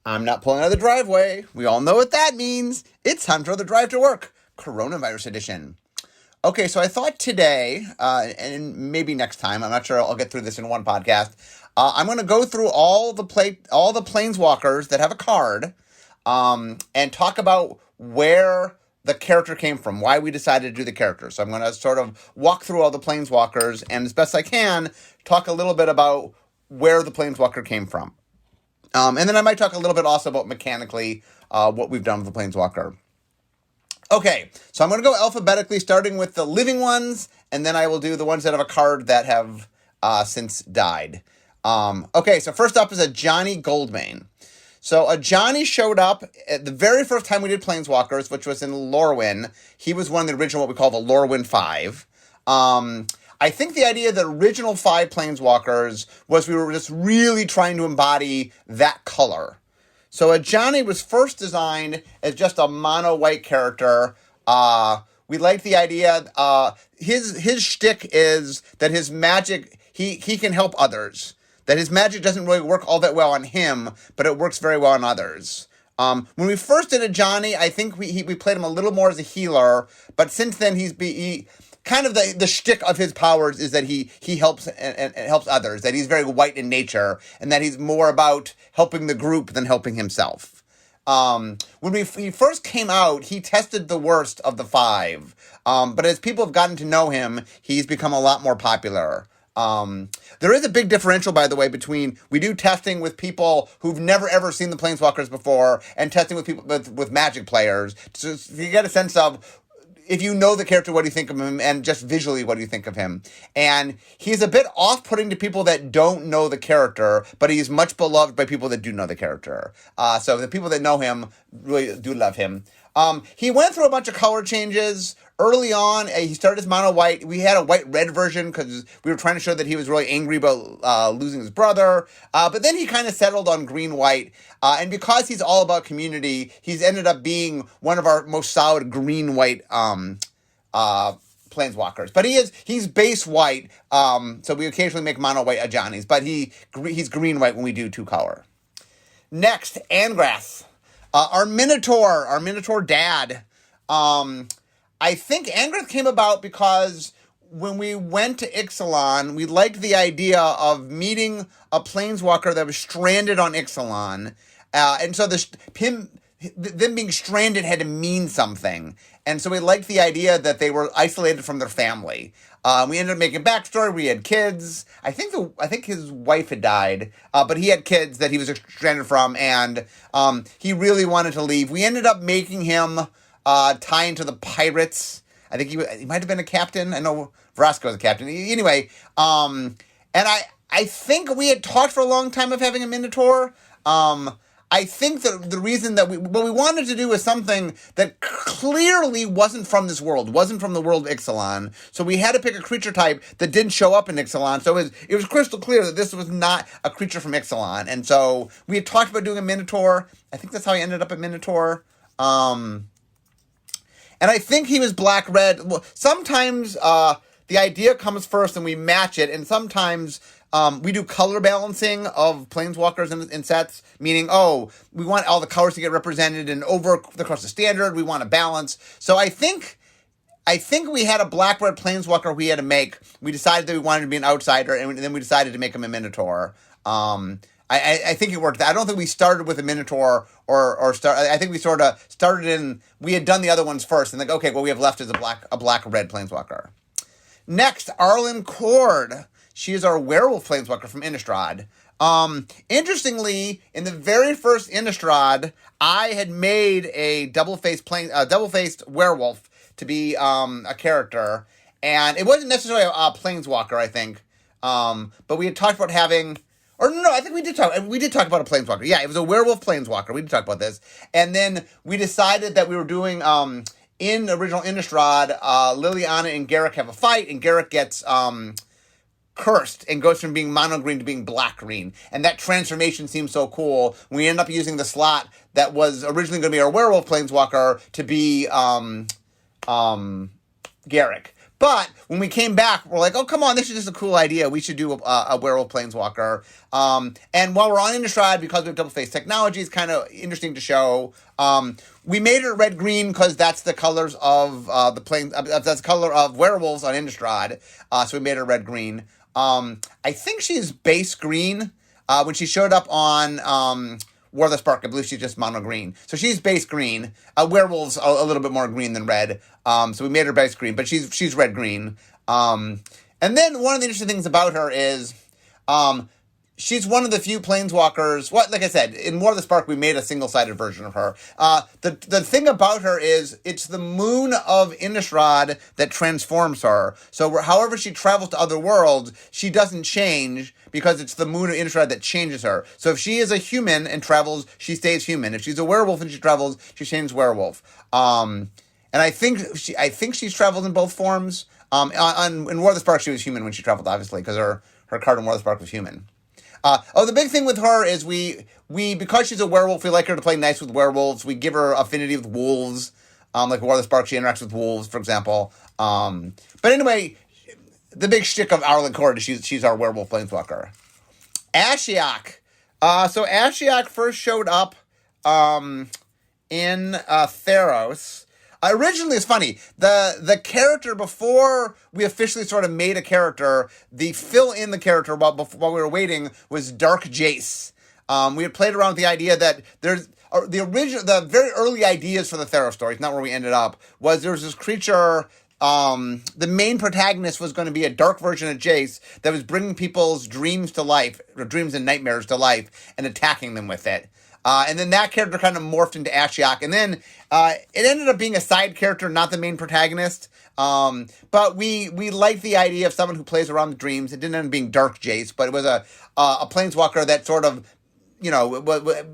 I'm not pulling out of the driveway. We all know what that means. It's time for the drive to work, coronavirus edition. Okay, so I thought today, and maybe next time, I'm not sure I'll get through this in one podcast. I'm going to go through all the planeswalkers that have a card, and talk about where the character came from, why we decided to do the character. So I'm going to sort of walk through all the planeswalkers, and as best I can, talk a little bit about where the planeswalker came from. And then I might talk a little bit also about mechanically what we've done with the planeswalker. Okay, so I'm going to go alphabetically, starting with the living ones, and then I will do the ones that have a card that have since died. Okay, so first up is a Johnny Goldmane. So a Johnny showed up at the very first time we did Planeswalkers, which was in Lorwyn. He was one of the original, what we call the Lorwyn 5. I think the idea of the original 5 Planeswalkers was we were just really trying to embody that color. So a Johnny was first designed as just a mono white character. We liked the idea. His shtick is that his magic, he can help others. That his magic doesn't really work all that well on him, but it works very well on others. When we first did a Johnny, I think we played him a little more as a healer, but since then he kind of the shtick of his powers is that he helps and helps others, that he's very white in nature, and that he's more about helping the group than helping himself. When he first came out, he tested the worst of the 5, but as people have gotten to know him, he's become a lot more popular. There is a big differential, by the way, between we do testing with people who've never ever seen the Planeswalkers before and testing with people with Magic players. So you get a sense of, if you know the character, what do you think of him? And just visually, what do you think of him? And he's a bit off-putting to people that don't know the character, but he's much beloved by people that do know the character. So the people that know him really do love him. He went through a bunch of color changes. Early on, he started as mono white. We had a white-red version because we were trying to show that he was really angry about losing his brother. But then he kind of settled on green-white. And because he's all about community, he's ended up being one of our most solid green-white planeswalkers. But he's base white. So we occasionally make mono white Johnnies. But he's green-white when we do 2-color. Next, Angrath. Our Minotaur dad. I think Angrath came about because when we went to Ixalan, we liked the idea of meeting a planeswalker that was stranded on Ixalan. And so them being stranded had to mean something. And so we liked the idea that they were isolated from their family. We ended up making backstory. We had kids. I think his wife had died, but he had kids that he was stranded from, and he really wanted to leave. We ended up making him tie into the pirates. I think he might have been a captain. I know Vrasco was a captain. Anyway, and I think we had talked for a long time of having a Minotaur. I think that the reason that what we wanted to do was something that clearly wasn't from this world, wasn't from the world of Ixalan. So we had to pick a creature type that didn't show up in Ixalan. So it was crystal clear that this was not a creature from Ixalan. And so we had talked about doing a Minotaur. I think that's how he ended up at Minotaur. And I think he was black-red. Sometimes the idea comes first and we match it, and sometimes we do color balancing of planeswalkers in sets, meaning, we want all the colors to get represented, and over the course of standard, we want a balance. So I think we had a black-red planeswalker we had to make. We decided that we wanted to be an outsider, and then we decided to make him a Minotaur. I think it worked. I don't think we started with a Minotaur I think we sort of started we had done the other ones first, and okay, what we have left is a black-red planeswalker. Next, Arlen Cord. She is our werewolf planeswalker from Innistrad. Interestingly, in the very first Innistrad, I had made a double-faced werewolf to be a character, and it wasn't necessarily a planeswalker, I think. But we had talked about having, or no, I think we did talk about a planeswalker. Yeah, it was a werewolf planeswalker. We did talk about this, and then we decided that we were doing in original Innistrad, Liliana and Garruk have a fight, and Garruk gets cursed and goes from being mono green to being black green, and that transformation seems so cool. We end up using the slot that was originally going to be our werewolf planeswalker to be Garruk. But when we came back, we're like, oh, come on, this is just a cool idea. We should do a werewolf planeswalker. And while we're on Innistrad, because we have double-faced technology, it's kind of interesting to show. We made her red-green because that's the colors of that's the color of werewolves on Innistrad. So we made her red-green. I think she's base green. When she showed up on War of the Spark, I believe she's just mono green. So she's base green. Werewolves a little bit more green than red. So we made her base green, but she's red green. And then one of the interesting things about her is she's one of the few planeswalkers. Like I said, in War of the Spark, we made a single-sided version of her. The thing about her is it's the moon of Innistrad that transforms her. So however she travels to other worlds, she doesn't change because it's the moon of Innistrad that changes her. So if she is a human and travels, she stays human. If she's a werewolf and she travels, she changes werewolf. And I think she's traveled in both forms. In War of the Spark, she was human when she traveled, obviously, because her card in War of the Spark was human. The big thing with her is we because she's a werewolf, we like her to play nice with werewolves. We give her affinity with wolves. Like War of the Spark, she interacts with wolves, for example. But anyway, the big shtick of Arlen Court is she's our werewolf planeswalker. Ashiok. So Ashiok first showed up in Theros. Originally, it's funny. The character, before we officially sort of made a character, the fill in the character while we were waiting was Dark Jace. We had played around with the idea that there's the very early ideas for the Theros story, it's not where we ended up, was there was this creature. The main protagonist was going to be a dark version of Jace that was bringing people's dreams to life, or dreams and nightmares to life, and attacking them with it. And then that character kind of morphed into Ashiok. And then it ended up being a side character, not the main protagonist. But we liked the idea of someone who plays around the dreams. It didn't end up being Dark Jace, but it was a planeswalker that sort of,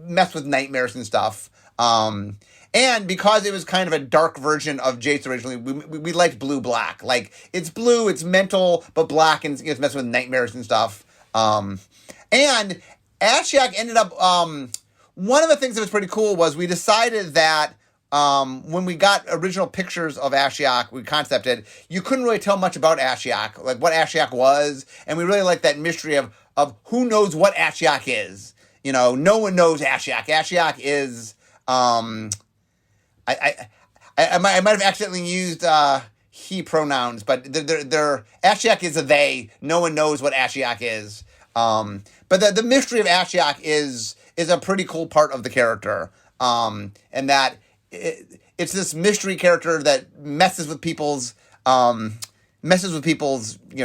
messed with nightmares and stuff. And because it was kind of a dark version of Jace originally, we liked blue-black. Like, it's blue, it's mental, but black, and it's messing with nightmares and stuff. And Ashiok ended up... one of the things that was pretty cool was we decided that when we got original pictures of Ashiok, we concepted, you couldn't really tell much about Ashiok, like what Ashiok was, and we really liked that mystery of who knows what Ashiok is. No one knows Ashiok. Ashiok is... I might have accidentally used he pronouns, but they're Ashiok is a they. No one knows what Ashiok is. But the mystery of Ashiok is a pretty cool part of the character. And that it's this mystery character that messes with people's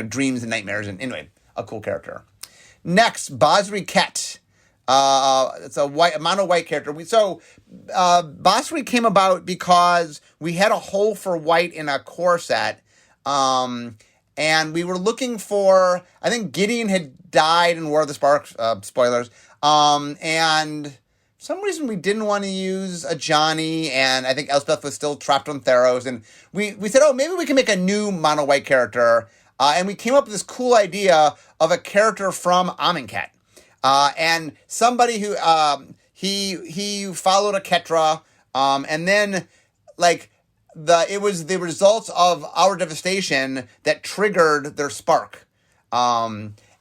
dreams and nightmares. And anyway, a cool character. Next, Basri Ket. It's a mono white character. Basri came about because we had a hole for white in a core set. And we were looking for, I think Gideon had died in War of the Spark, spoilers. And for some reason we didn't want to use a Johnny, and I think Elspeth was still trapped on Theros. And we said, maybe we can make a new mono white character. And we came up with this cool idea of a character from Amonkhet. And somebody who, he followed a Ketra, and then, it was the results of our devastation that triggered their spark.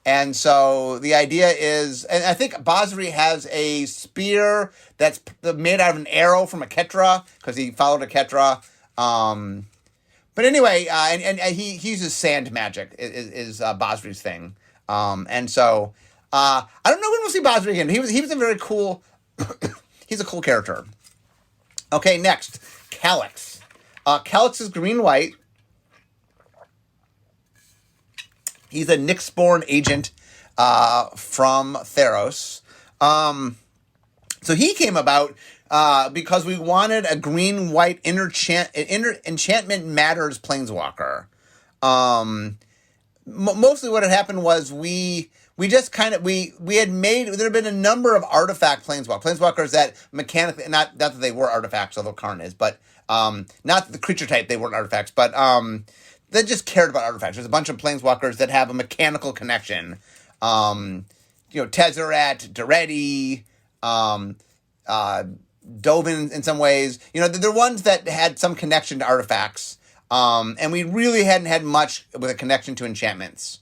And so the idea is, and I think Basri has a spear that's made out of an arrow from a Ketra, because he followed a Ketra. But anyway, and he uses sand magic is Basri's thing. And so, I don't know when we'll see Basri again. He was a very cool, he's a cool character. Okay, next, Calyx. Calyx is green-white. He's a Nyx-born agent from Theros. So he came about because we wanted a green-white enchantment matters planeswalker. Mostly what had happened was we just kind of, we had made, there had been a number of artifact planeswalkers that mechanically, not that they were artifacts, although Karn is, but not the creature type, they weren't artifacts, but they just cared about artifacts. There's a bunch of planeswalkers that have a mechanical connection. Tezzeret, Daretti, Dovin in some ways. They're ones that had some connection to artifacts. And we really hadn't had much with a connection to enchantments.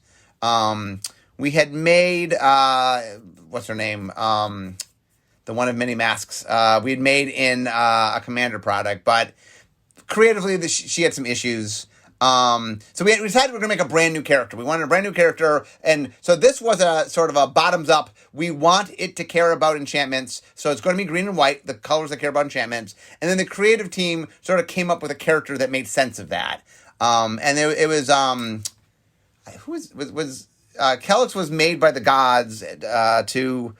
We had made, what's her name? The one of many masks. We had made in a Commander product, but creatively she had some issues. So we decided we were going to make a brand new character. We wanted a brand new character, and so this was a sort of a bottoms up. We want it to care about enchantments, so it's going to be green and white, the colors that care about enchantments. And then the creative team sort of came up with a character that made sense of that. And it was Kelix was made by the gods to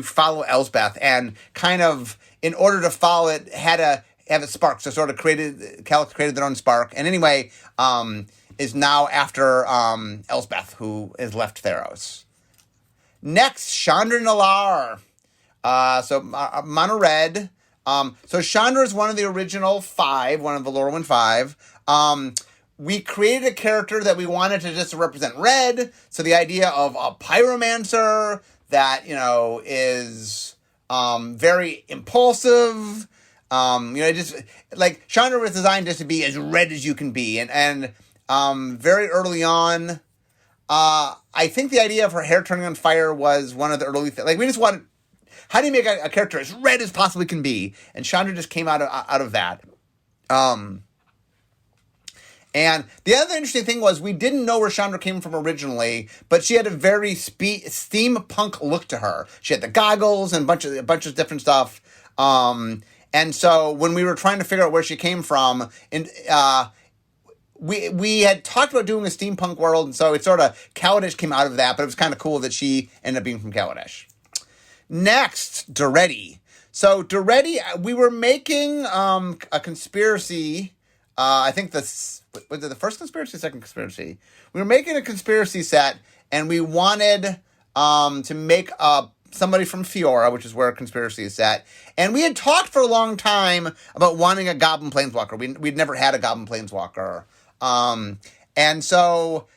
follow Elspeth, and kind of in order to follow it had to have a spark. So sort of Kelix created their own spark. And anyway, is now after Elspeth, who has left Theros. Next, Chandra Nalaar. Mono red. So Chandra is one of the original 5, one of the Lorwyn 5. We created a character that we wanted to just represent red. So the idea of a pyromancer that, is very impulsive. Just like Chandra was designed just to be as red as you can be. And very early on, I think the idea of her hair turning on fire was one of the early things. Like, we just wanted, how do you make a character as red as possibly can be? And Chandra just came out of that. And the other interesting thing was we didn't know where Chandra came from originally, but she had a very steampunk look to her. She had the goggles and a bunch of different stuff. And so when we were trying to figure out where she came from, we had talked about doing a steampunk world, and so it sort of Kaladesh came out of that, but it was kind of cool that she ended up being from Kaladesh. Next, Duretti. So Duretti, we were making a conspiracy. I think was it the first conspiracy, second conspiracy? We were making a conspiracy set, and we wanted to make somebody from Fiora, which is where conspiracy is set. And we had talked for a long time about wanting a Goblin Planeswalker. We'd never had a Goblin Planeswalker. And so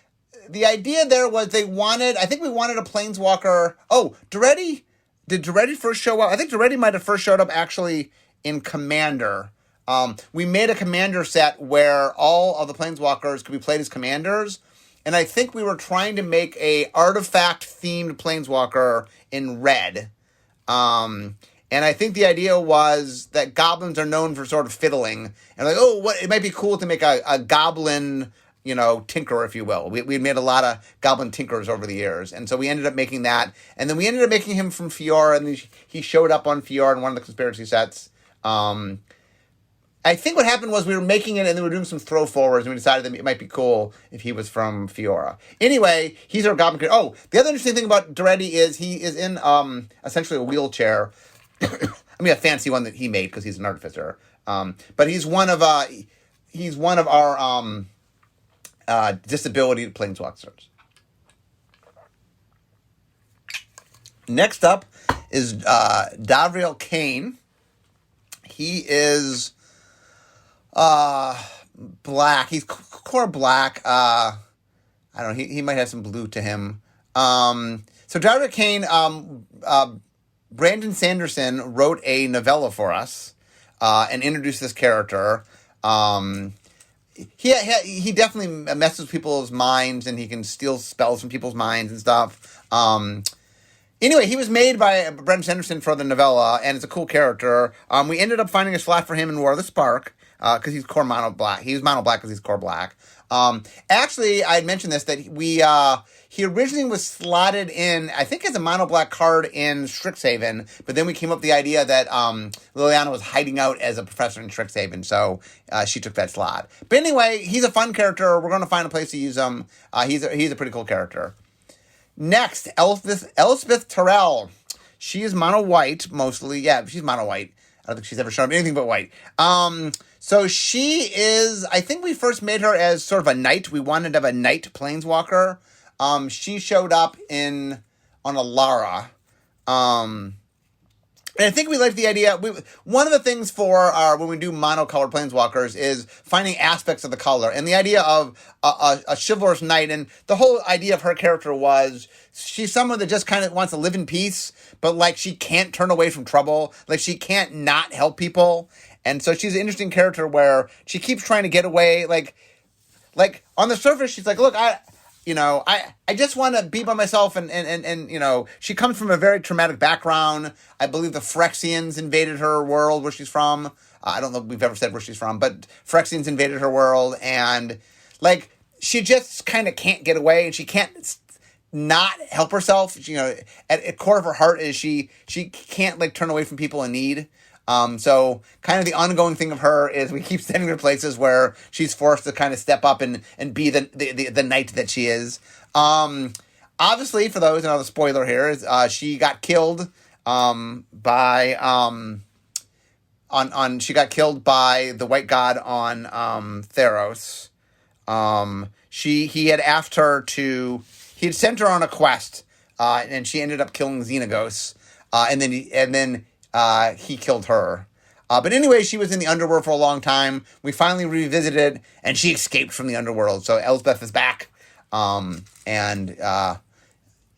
the idea there was we wanted a Planeswalker. Oh, Duretti? Did Duretti first show up? I think Duretti might have first showed up actually in Commander. We made a Commander set where all of the Planeswalkers could be played as commanders. And I think we were trying to make a artifact-themed Planeswalker in red. And I think the idea was that goblins are known for sort of fiddling. And it might be cool to make a goblin, tinkerer, if you will. We made a lot of goblin tinkerers over the years. And so we ended up making that. And then we ended up making him from Fiora, and he showed up on Fiora in one of the conspiracy sets. I think what happened was we were making it, and then we were doing some throw forwards, and we decided that it might be cool if he was from Fiora. Anyway, he's our goblin character. Oh, the other interesting thing about Duretti is he is in essentially a wheelchair. I mean, a fancy one that he made because he's an artificer. But he's one of our disability Planeswalkers. Next up is Davriel Kane. He is black. He's core black. I don't know. He might have some blue to him. So Davriel Kane, Brandon Sanderson wrote a novella for us and introduced this character. He definitely messes with people's minds, and he can steal spells from people's minds and stuff. Anyway, he was made by Brandon Sanderson for the novella, and it's a cool character. We ended up finding a slot for him in War of the Spark because he's core mono black. He was mono black because he's core black. Actually, I had mentioned this, that he originally was slotted in, I think, as a mono black card in Strixhaven, but then we came up with the idea that Liliana was hiding out as a professor in Strixhaven, so she took that slot. But anyway, he's a fun character. We're going to find a place to use him. He's a pretty cool character. Next, Elspeth Terrell. She is mono white mostly. Yeah, she's mono white. I don't think she's ever shown up anything but white. So she is, I think we first made her as sort of a knight. We wanted to have a knight Planeswalker. She showed up on a Lara. And I think we like the idea. One of the things for our when we do monocolored planeswalkers is finding aspects of the color, and the idea of a chivalrous knight, and the whole idea of her character was she's someone that just kind of wants to live in peace, but like she can't turn away from trouble, like she can't not help people, and so she's an interesting character where she keeps trying to get away, like on the surface she's like, look, I just want to be by myself, and she comes from a very traumatic background. I believe the Phyrexians invaded her world where she's from. I don't know if we've ever said where she's from, but Phyrexians invaded her world, and like she just kind of can't get away, and she can't not help herself. At core of her heart is she can't like turn away from people in need. So kind of the ongoing thing of her is we keep sending her places where she's forced to kind of step up and be the knight that she is. Obviously, for those, another spoiler here is she got killed she got killed by the White God on Theros. He had sent her on a quest, and she ended up killing Xenagos, and then he killed her. But anyway, she was in the underworld for a long time. We finally revisited, and she escaped from the underworld. So Elspeth is back.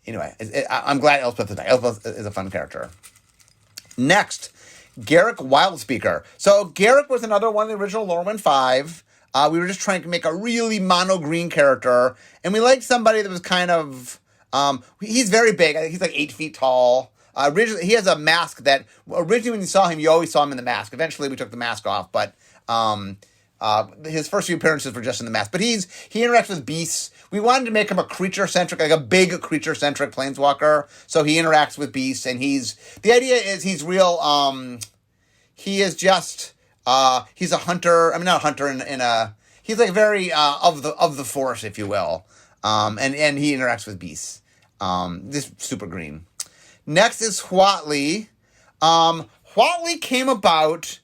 Anyway, I'm glad Elspeth is back. Elspeth is a fun character. Next, Garruk Wildspeaker. So Garruk was another one of the original Lorwyn 5. We were just trying to make a really mono-green character. And we liked somebody that was kind of... he's very big. I think he's like 8 feet tall. Originally, he has a mask that... Originally, when you saw him, you always saw him in the mask. Eventually, we took the mask off, but... his first few appearances were just in the mask. But he interacts with beasts. We wanted to make him a creature-centric, like a big creature-centric planeswalker. So he interacts with beasts, and the idea is he's real, he is just, he's a hunter. I mean, not a hunter he's like very, of the force, if you will. And he interacts with beasts. Just super green. Next is Huatli. Huatli came about,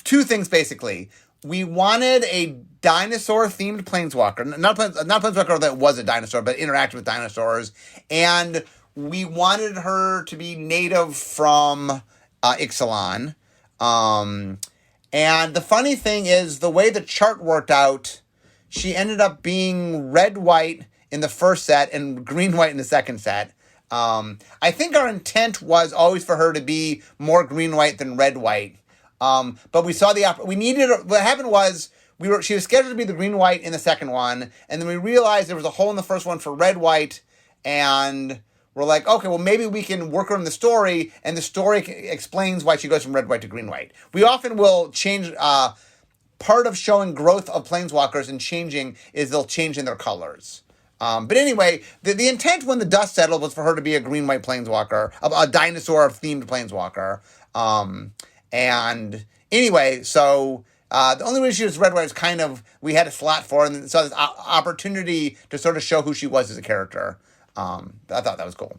two things basically. We wanted a dinosaur-themed planeswalker, not a planeswalker that was a dinosaur, but interacted with dinosaurs, and we wanted her to be native from Ixalan. And the funny thing is, the way the chart worked out, she ended up being red-white in the first set and green-white in the second set. I think our intent was always for her to be more green-white than red-white. But we saw what happened was, she was scheduled to be the green-white in the second one, and then we realized there was a hole in the first one for red-white, and we're like, okay, well, maybe we can work her in the story, and the story explains why she goes from red-white to green-white. We often will change, part of showing growth of planeswalkers and changing is they'll change in their colors. But anyway, the intent when the dust settled was for her to be a green-white planeswalker, a dinosaur-themed planeswalker. And anyway, so the only reason she was red-white is kind of, we had a slot for her, and so this opportunity to sort of show who she was as a character. I thought that was cool.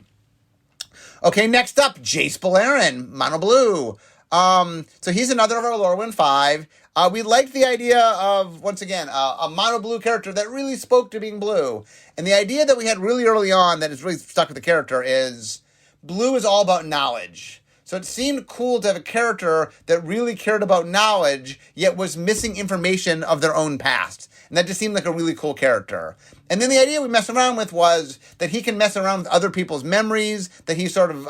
Okay, next up, Jace Beleren, Mono Blue. So he's another of our Lorwyn 5. We liked the idea of, once again, a mono blue character that really spoke to being blue. And the idea that we had really early on that has really stuck with the character is blue is all about knowledge. So it seemed cool to have a character that really cared about knowledge, yet was missing information of their own past. And that just seemed like a really cool character. And then the idea we messed around with was that he can mess around with other people's memories, that he sort of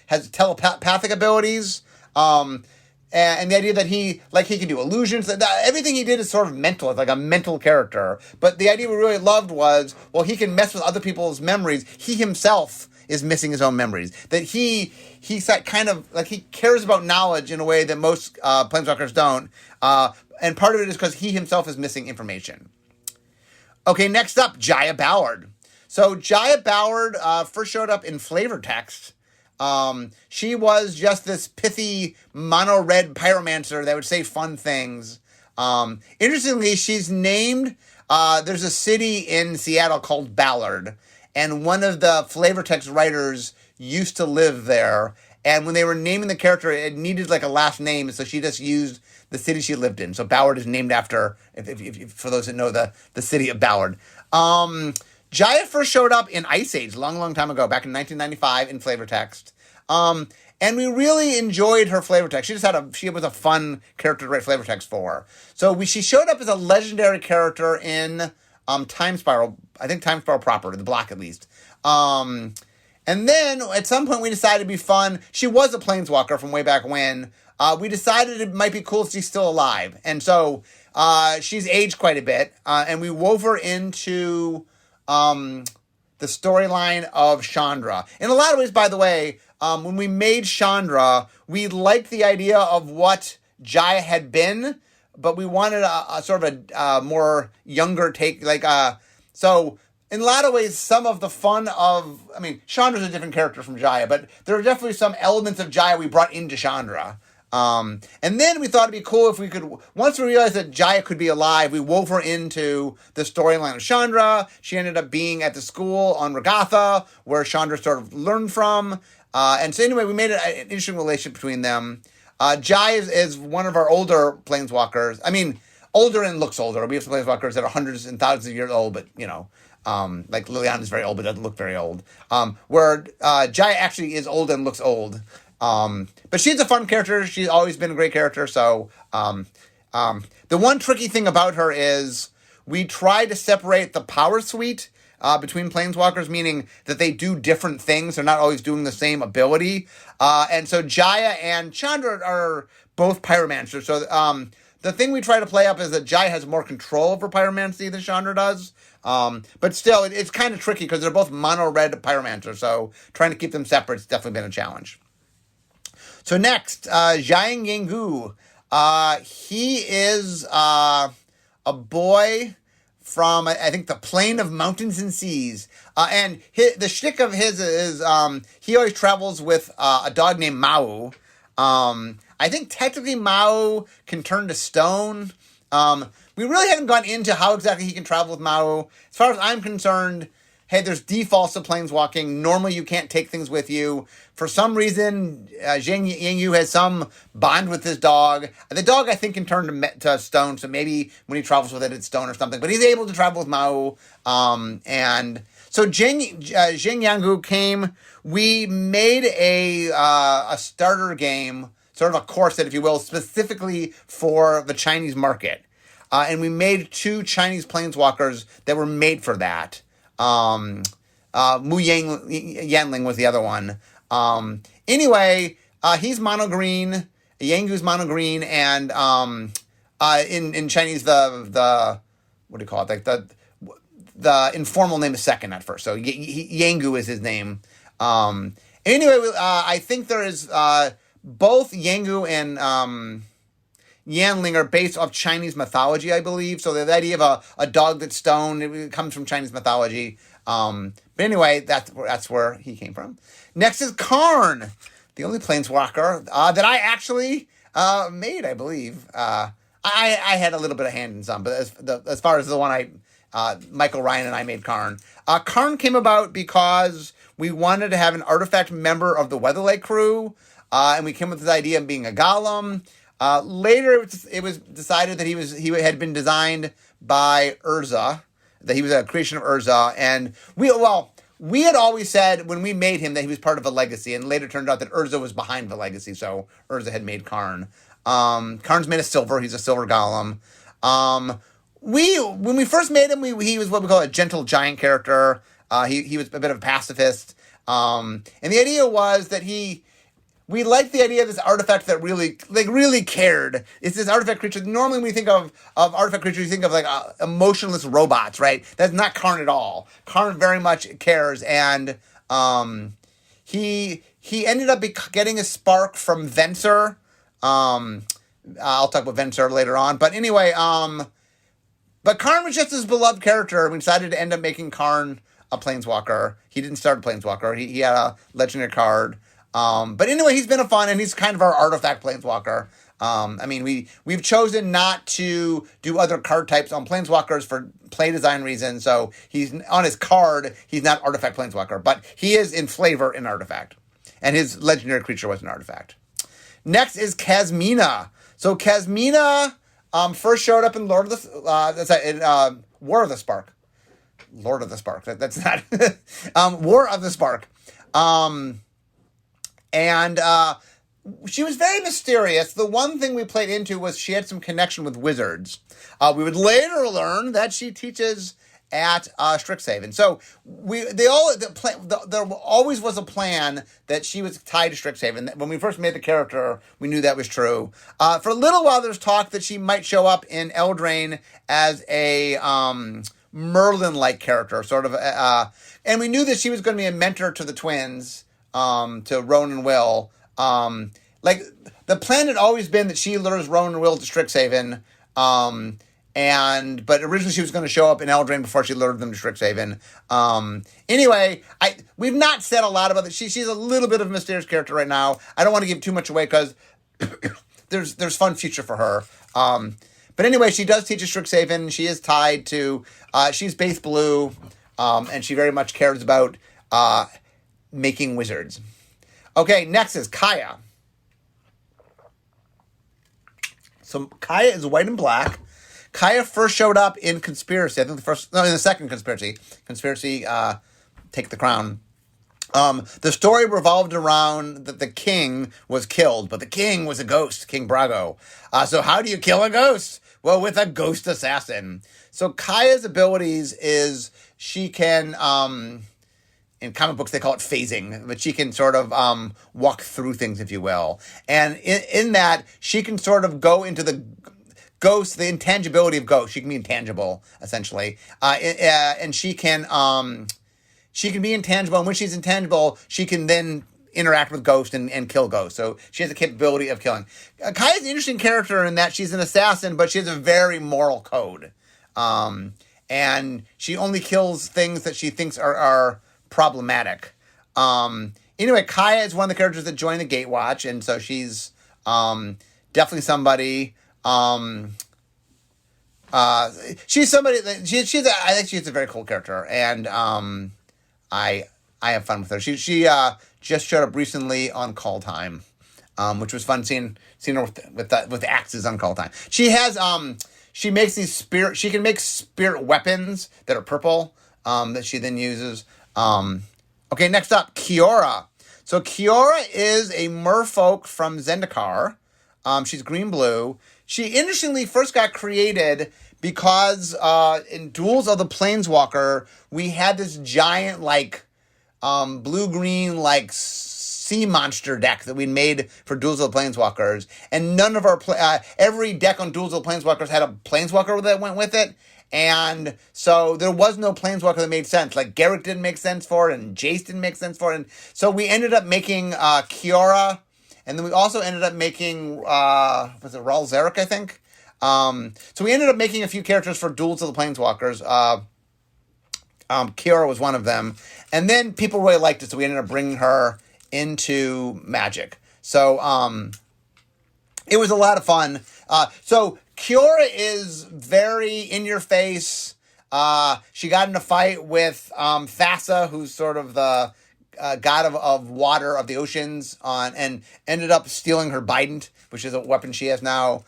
has telepathic abilities. And the idea that he can do illusions, everything he did is sort of mental, it's like a mental character. But the idea we really loved was, well, he can mess with other people's memories. He himself is missing his own memories. That he's kind of, like, he cares about knowledge in a way that most planeswalkers don't. And part of it is because he himself is missing information. Okay, next up, Jaya Ballard. So Jaya Ballard first showed up in flavor text. She was just this pithy mono-red pyromancer that would say fun things. Interestingly, she's named, there's a city in Seattle called Ballard, and one of the flavor text writers used to live there, and when they were naming the character, it needed like a last name, so she just used the city she lived in. So Ballard is named after, if for those that know, the city of Ballard. Jaya first showed up in Ice Age, long time ago, back in 1995 in flavor text. And we really enjoyed her flavor text. She was a fun character to write flavor text for. So she showed up as a legendary character in Time Spiral. I think Time Spiral proper, the block at least. And then at some point we decided it'd be fun. She was a Planeswalker from way back when. We decided it might be cool if she's still alive. And so she's aged quite a bit. And we wove her into the storyline of Chandra. In a lot of ways, by the way, when we made Chandra, we liked the idea of what Jaya had been, but we wanted a sort of a more younger take. So in a lot of ways, some of the fun of, Chandra's a different character from Jaya, but there are definitely some elements of Jaya we brought into Chandra. And then we thought it'd be cool if we could, once we realized that Jaya could be alive, we wove her into the storyline of Chandra. She ended up being at the school on Regatha, where Chandra sort of learned from. And so anyway, we made an interesting relationship between them. Jaya is one of our older Planeswalkers. Older and looks older. We have some Planeswalkers that are hundreds and thousands of years old, but, like Liliana's very old, but doesn't look very old. Where Jaya actually is old and looks old. But she's a fun character. She's always been a great character. So, the one tricky thing about her is we try to separate the power suite, between Planeswalkers, meaning that they do different things. They're not always doing the same ability. And so Jaya and Chandra are both pyromancers. So, the thing we try to play up is that Jaya has more control over pyromancy than Chandra does. But still, it's kind of tricky because they're both mono-red pyromancers. So trying to keep them separate has definitely been a challenge. So next, Jiang Yanggu. He is a boy from, I think, the Plain of Mountains and Seas. And the shtick of his is he always travels with a dog named Mao. I think technically Mao can turn to stone. We really haven't gone into how exactly he can travel with Mao. As far as I'm concerned, hey, there's defaults to planeswalking. Normally you can't take things with you. For some reason, Jiang Yangyu has some bond with his dog. The dog, I think, can turn to stone, so maybe when he travels with it, it's stone or something. But he's able to travel with Mao. And so Jiang Yangyu came. We made a starter game, sort of a core set, if you will, specifically for the Chinese market. And we made 2 Chinese planeswalkers that were made for that. Mu Yanling was the other one. Anyway, he's mono green. Yangu's mono green, and in Chinese the what do you call it? Like the informal name is second at first. So Yangu is his name. Anyway, I think there is both Yangu and Yanling are based off Chinese mythology, I believe. So the idea of a dog that's stone, it comes from Chinese mythology. But anyway, that's where he came from. Next is Karn, the only planeswalker that I actually made, I believe. I had a little bit of hand in some, but as far as the one Michael Ryan and I made Karn. Karn came about because we wanted to have an artifact member of the Weatherlight crew, and we came with this idea of being a golem. Later, it was decided that he had been designed by Urza, that he was a creation of Urza, and we had always said when we made him that he was part of a legacy, and later turned out that Urza was behind the legacy, so Urza had made Karn. Karn's made of silver; he's a silver golem. When we first made him, he was what we call a gentle giant character. He was a bit of a pacifist, and the idea was that we liked the idea of this artifact that really cared. It's this artifact creature. Normally when we think of artifact creatures, you think of like emotionless robots, right? That's not Karn at all. Karn very much cares, and he ended up getting a spark from Venser. I'll talk about Venser later on. But anyway, but Karn was just his beloved character. We decided to end up making Karn a planeswalker. He didn't start a planeswalker. He had a legendary card. But anyway, he's been a fun, and he's kind of our artifact planeswalker. We've chosen not to do other card types on planeswalkers for play design reasons. So he's on his card, he's not artifact planeswalker, but he is in flavor an artifact, and his legendary creature was an artifact. Next is Kasmina. So Kasmina first showed up in War of the Spark. Lord of the Spark. That's not War of the Spark. And she was very mysterious. The one thing we played into was she had some connection with wizards. We would later learn that she teaches at Strixhaven. So there always was a plan that she was tied to Strixhaven. When we first made the character, we knew that was true. For a little while, there's talk that she might show up in Eldraine as a Merlin-like character, sort of. And we knew that she was going to be a mentor to the twins, to Roan and Will. Like, the plan had always been that she lures Roan and Will to Strixhaven, but originally she was going to show up in Eldraine before she lured them to Strixhaven. Anyway, we've not said a lot about it. She's a little bit of a mysterious character right now. I don't want to give too much away because there's fun future for her. But anyway, she does teach at Strixhaven. She is tied to, she's base blue, and she very much cares about making wizards. Okay, next is Kaya. So Kaya is white and black. Kaya first showed up in Conspiracy. I think in the second Conspiracy. Conspiracy, Take the Crown. The story revolved around that the king was killed, but the king was a ghost, King Brago. So how do you kill a ghost? Well, with a ghost assassin. So Kaya's abilities is she can, in comic books they call it phasing, but she can sort of walk through things, if you will. And in that, she can sort of go into the ghost, the intangibility of ghosts. She can be intangible, essentially. And she can be intangible, and when she's intangible, she can then interact with ghosts and kill ghosts. So she has the capability of killing. Kaya's an interesting character in that she's an assassin, but she has a very moral code. And she only kills things that she thinks are problematic. Anyway, Kaya is one of the characters that joined the Gatewatch, and so she's definitely somebody. She's somebody that I think she's a very cool character, and I have fun with her. She just showed up recently on Call Time, which was fun seeing her with axes on Call Time. She has she makes she can make spirit weapons that are purple that she then uses. Okay, next up, Kiora. So Kiora is a merfolk from Zendikar. She's green-blue. She interestingly first got created because in Duels of the Planeswalker, we had this giant, blue-green, sea monster deck that we made for Duels of the Planeswalkers. And none of our every deck on Duels of the Planeswalkers had a Planeswalker that went with it. And so there was no Planeswalker that made sense. Like, Garrett didn't make sense for it, and Jace didn't make sense for it. And so we ended up making Kiora. And then we also ended up making, was it Raul Zarek, I think? So we ended up making a few characters for Duels of the Planeswalkers. Kiora was one of them. And then people really liked it, so we ended up bringing her into Magic. So it was a lot of fun. So Kiora is very in-your-face. She got in a fight with Thassa, who's sort of the god of water, of the oceans, and ended up stealing her Bident, which is a weapon she has now.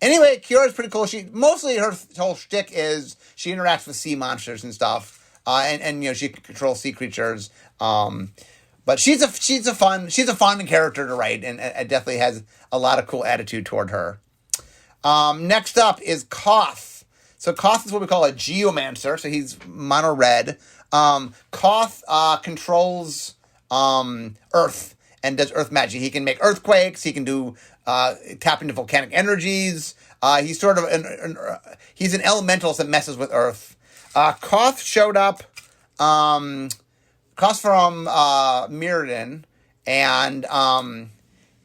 Anyway, Kiora is pretty cool. Mostly her whole shtick is she interacts with sea monsters and stuff, and she controls sea creatures. But she's a fun character to write, and it definitely has a lot of cool attitude toward her. Next up is Koth. So Koth is what we call a geomancer. So he's mono red. Koth controls Earth and does Earth magic. He can make earthquakes. He can do tap into volcanic energies. He's sort of he's an elementalist that messes with Earth. Koth showed up. Koth from Mirrodin, and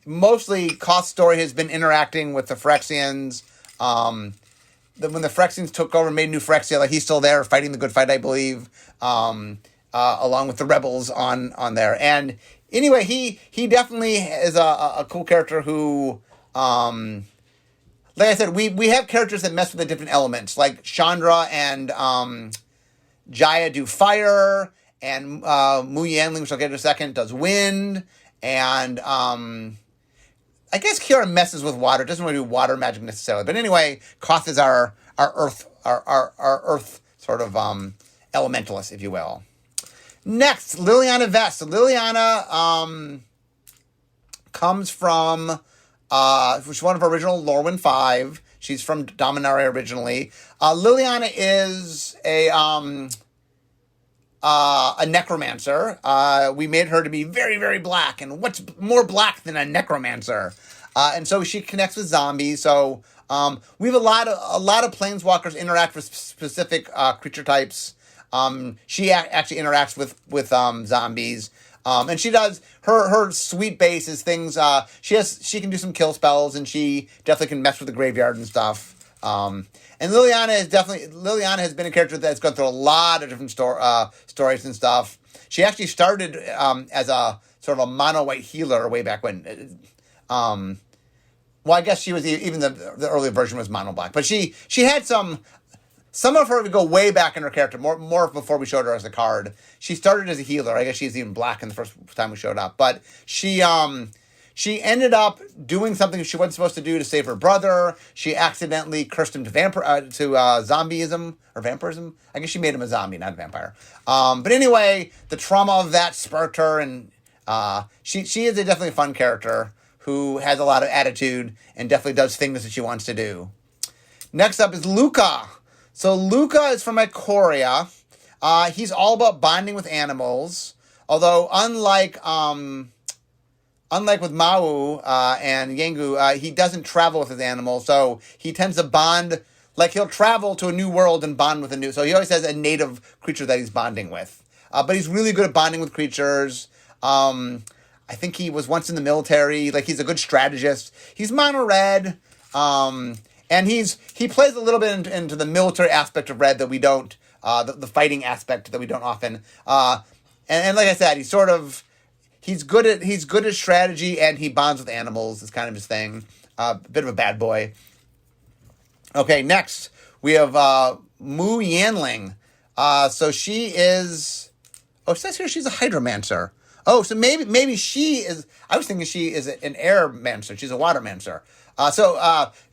mostly Koth's story has been interacting with the Phyrexians. When the Phyrexians took over and made new Phyrexia, he's still there fighting the good fight, I believe, along with the rebels on there. And anyway, he definitely is a cool character who, like I said, we have characters that mess with the different elements, like Chandra and Jaya do fire, and Mu Yanling, which I'll get in a second, does wind, and I guess Kiora messes with water. Doesn't really do water magic necessarily, but anyway, Koth is our earth earth sort of elementalist, if you will. Next, Liliana Vest. So Liliana comes from, she's one of our original Lorwyn 5. She's from Dominaria originally. Liliana is a necromancer. We made her to be very, very black. And what's more black than a necromancer? And so she connects with zombies. So we have a lot of planeswalkers interact with specific creature types. She actually interacts with zombies. And she does her sweet base is things. She can do some kill spells, and she definitely can mess with the graveyard and stuff. And Liliana has been a character that's gone through a lot of different stories and stuff. She actually started as a sort of a mono white healer way back when. Well, I guess she was even the early version was mono black, but she had some of her would go way back in her character, more before we showed her as a card. She started as a healer. I guess she's even black in the first time we showed up. But she ended up doing something she wasn't supposed to do to save her brother. She accidentally cursed him to zombieism or vampirism. I guess she made him a zombie, not a vampire. But anyway, the trauma of that sparked her, and she is definitely a fun character who has a lot of attitude and definitely does things that she wants to do. Next up is Luca. So Luca is from Ikoria. He's all about bonding with animals. Although unlike with Mau and Yengu, he doesn't travel with his animals. So he tends to bond, like he'll travel to a new world and bond with a new. So he always has a native creature that he's bonding with. But he's really good at bonding with creatures. I think he was once in the military. Like he's a good strategist. He's mono red. And he plays a little bit into the military aspect of red that we don't, the fighting aspect that we don't often. And like I said, he's good at strategy, and he bonds with animals. Is kind of his thing. A bit of a bad boy. Okay, next we have Mu Yanling. So she is. Oh, it says here she's a hydromancer. Oh, so maybe she is. I was thinking she is an airmancer. She's a watermancer.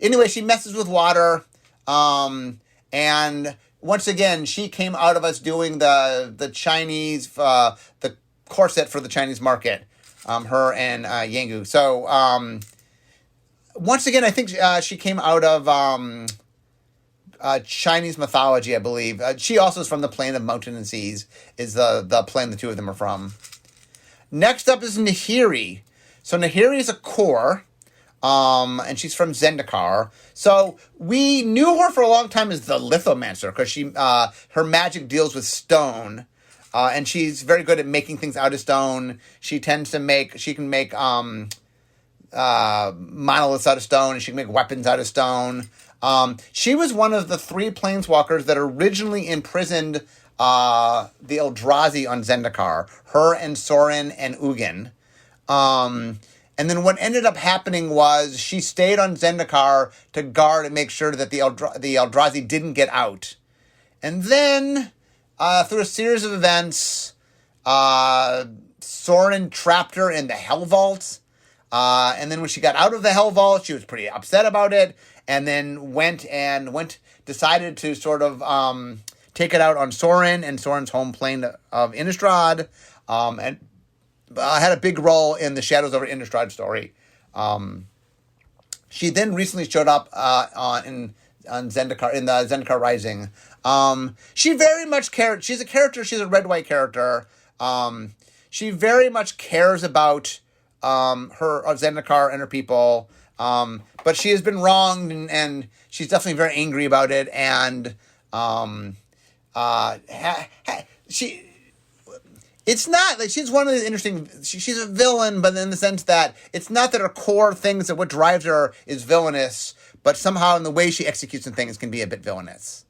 Anyway, she messes with water, and once again, she came out of us doing the Chinese, the corset for the Chinese market, her and Yengu. So, once again, I think she came out of Chinese mythology, I believe. She also is from the plane of mountain and seas, is the plane the two of them are from. Next up is Nahiri. So Nahiri is a core. And she's from Zendikar. So we knew her for a long time as the Lithomancer because her magic deals with stone, and she's very good at making things out of stone. She can make monoliths out of stone, and she can make weapons out of stone. She was one of the 3 planeswalkers that originally imprisoned the Eldrazi on Zendikar. Her and Sorin and Ugin. And then what ended up happening was she stayed on Zendikar to guard and make sure that the Eldrazi didn't get out. And then, through a series of events, Sorin trapped her in the Hell Vault. And then when she got out of the Hell Vault, she was pretty upset about it. And then decided to sort of take it out on Sorin and Sorin's home plane of Innistrad. And had a big role in the Shadows over Innistrad story. She then recently showed up on Zendikar, in the Zendikar Rising. She very much cared. She's a red-white character. She very much cares about her Zendikar and her people. But she has been wronged, and she's definitely very angry about it. And it's not like she's one of the interesting. She's a villain, but in the sense that it's not that her core things that what drives her is villainous, but somehow in the way she executes things can be a bit villainous.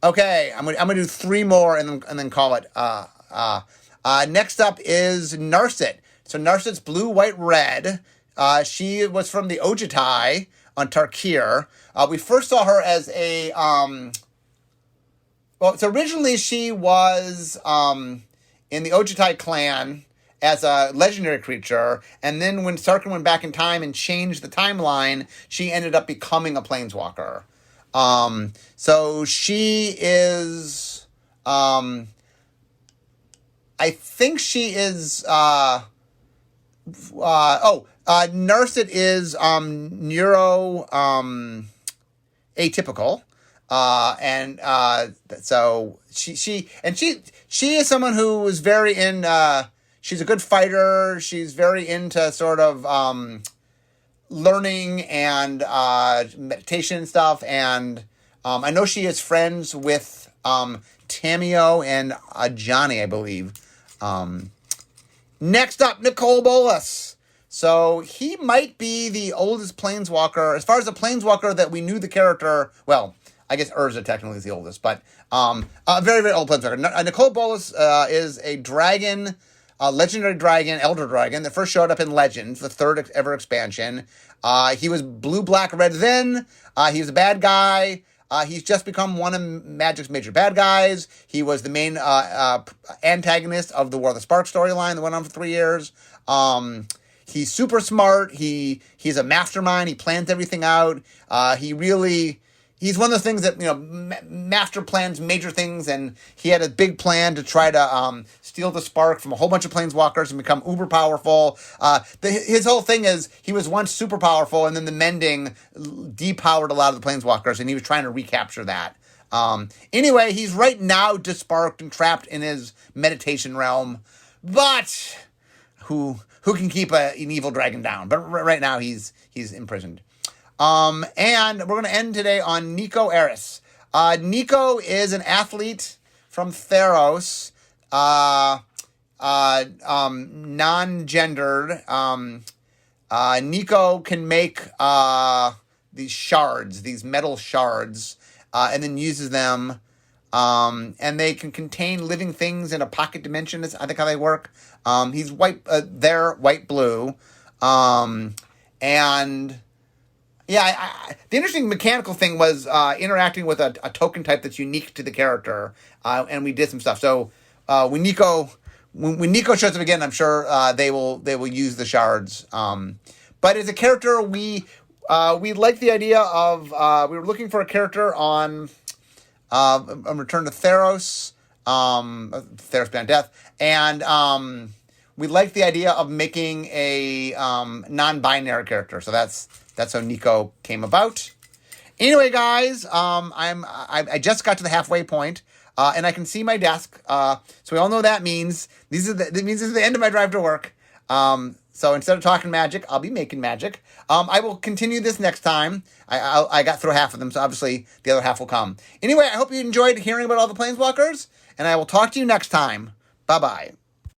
Okay, I'm gonna do 3 more and then call it. Next up is Narset. So Narset's blue, white, red. She was from the Ojutai on Tarkir. We first saw her as a so originally she was in the Ojutai clan as a legendary creature, and then when Sarkhan went back in time and changed the timeline, she ended up becoming a planeswalker. So she is, I think she is Narset is neuro atypical. So she is someone who is very in. She's a good fighter. She's very into sort of learning and meditation and stuff. And I know she is friends with Tamio and Johnny, I believe. Next up, Nicol Bolas. So he might be the oldest Planeswalker, as far as the Planeswalker that we knew the character. Well, I guess Urza technically is the oldest, but a very, very old Planeswalker. Nicol Bolas is a dragon, a legendary dragon, elder dragon, that first showed up in Legends, the third ever expansion. He was blue, black, red then. He was a bad guy. He's just become one of Magic's major bad guys. He was the main antagonist of the War of the Spark storyline that went on for 3 years. He's super smart. He's a mastermind. He plans everything out. He's one of those things that, master plans major things, and he had a big plan to try to steal the spark from a whole bunch of Planeswalkers and become uber powerful. His whole thing is he was once super powerful, and then the mending depowered a lot of the Planeswalkers, and he was trying to recapture that. Anyway, he's right now disparked and trapped in his meditation realm, but who can keep an evil dragon down? But right now he's imprisoned. And we're going to end today on Nico Eris. Nico is an athlete from Theros, non-gendered. Nico can make these shards, these metal shards, and then uses them. And they can contain living things in a pocket dimension. Is I think how they work. He's white. They're white-blue, and. Yeah, the interesting mechanical thing was interacting with a token type that's unique to the character, and we did some stuff. So when Nico shows up again, I'm sure they will use the shards. But as a character, we like the idea of we were looking for a character on Return to Theros, Theros Beyond Death, and we like the idea of making a non-binary character. So that's how Nico came about. Anyway, guys, I just got to the halfway point, and I can see my desk. So we all know that means this is the end of my drive to work. So instead of talking magic, I'll be making magic. I will continue this next time. I got through half of them, so obviously the other half will come. Anyway, I hope you enjoyed hearing about all the Planeswalkers, and I will talk to you next time. Bye-bye.